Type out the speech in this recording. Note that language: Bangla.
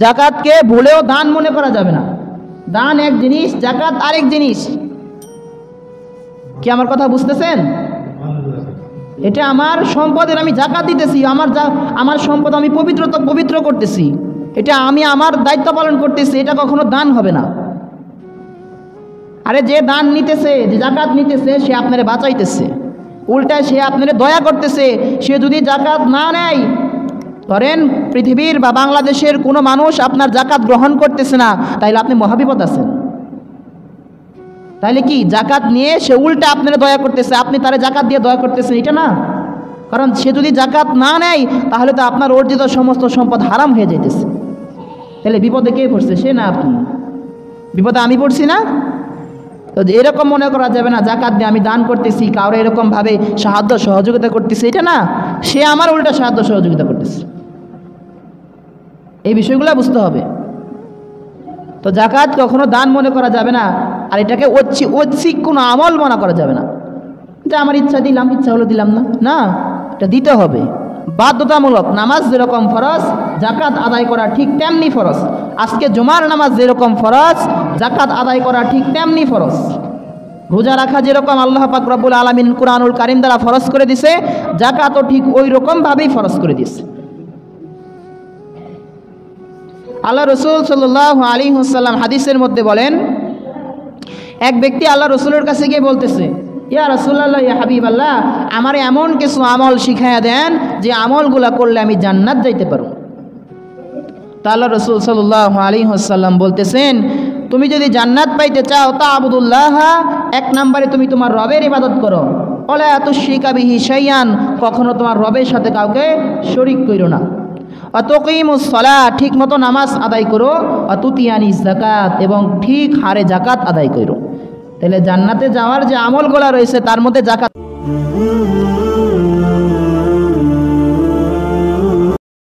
জাকাতকে ভুলেও দান মনে করা যাবে না। দান এক জিনিস, জাকাত আরেক জিনিস। কি আমার কথা বুঝতেছেন? এটা আমার সম্পদের আমি জাকাত দিতেছি, আমার সম্পদ আমি পবিত্র করতেছি, এটা আমি আমার দায়িত্ব পালন করতেছি, এটা কখনো দান হবে না। আরে যে দান নিতেছে, যে জাকাত নিতেছে, সে আপনারে বাঁচাইতেছে, উল্টায় সে আপনারে দয়া করতেছে। সে যদি জাকাত না নেয়, ধরেন পৃথিবীর বা বাংলাদেশের কোনো মানুষ আপনার জাকাত গ্রহণ করতেছে না, তাইলে আপনি মহাবিপদ আছেন। তাইলে কি জাকাত নিয়ে সে উল্টা আপনারা দয়া করতেছে, আপনি তারে জাকাত দিয়ে দয়া করতেছেন, এটা না। কারণ সে যদি জাকাত না নেয়, তাহলে তো আপনার অর্জিত সমস্ত সম্পদ হারাম হয়ে যাইতেছে। তাহলে বিপদে কে পড়ছে? সে না আপনি। বিপদে আমি পড়ছি না? তো এরকম মনে করা যাবে না জাকাত দিয়ে আমি দান করতেছি, কারো এরকমভাবে সাহায্য সহযোগিতা করতেছি, এটা না। সে আমার উল্টা সাহায্য সহযোগিতা করতেছে। এই বিষয়গুলো বুঝতে হবে। তো জাকাত কখনো দান মনে করা যাবে না, আর এটাকে ঐচ্ছিক কোনো আমল মনে করা যাবে না, যে আমার ইচ্ছা দিলাম, ইচ্ছা হলো দিলাম না। না, এটা দিতে হবে, বাধ্যতামূলক। নামাজ যেরকম ফরজ, জাকাত আদায় করা ঠিক তেমনি ফরজ। আজকে জুমার নামাজ যেরকম ফরজ, জাকাত আদায় করা ঠিক তেমনি ফরজ। রোজা রাখা যেরকম আল্লাহ পাক রব্বুল আলামিন কুরআনুল কারীম দ্বারা ফরজ করে দিছে, জাকাতও ঠিক ওই রকমভাবেই ফরজ করে দিছে। আল্লাহ রসুল সাল্লাল্লাহু আলাইহি ওয়াসাল্লাম হাদিসের মধ্যে বলেন, এক ব্যক্তি আল্লাহ রসুলের কাছে গিয়ে বলতেছে, ইয়া রাসূলুল্লাহ, ইয়া হাবিবাল্লাহ, আমার এমন কিছু আমল শিখাইয়া দেন যে আমলগুলা করলে আমি জান্নাত যাইতে পারব। তা আল্লাহ রসুল সাল্লাল্লাহু আলাইহি ওয়াসাল্লাম বলতেছেন, তুমি যদি জান্নাত পাইতে চাও, তা আবুদুল্লাহ, এক নম্বরে তুমি তোমার রবের ইবাদত করো, ওয়ালা তুশরিকা বিহি শাইআন, কখনো তোমার রবের সাথে কাউকে শরীক কইরো না। অতকিমুস সালাত, ঠিক মতো নামাজ আদায় করো। অতুতিয়ানিস যাকাত, এবং ঠিক হারে জাকাত আদায় করো। তাহলে জান্নাতে যাওয়ার যে আমলগুলো রয়েছে তার মধ্যে জাকাত।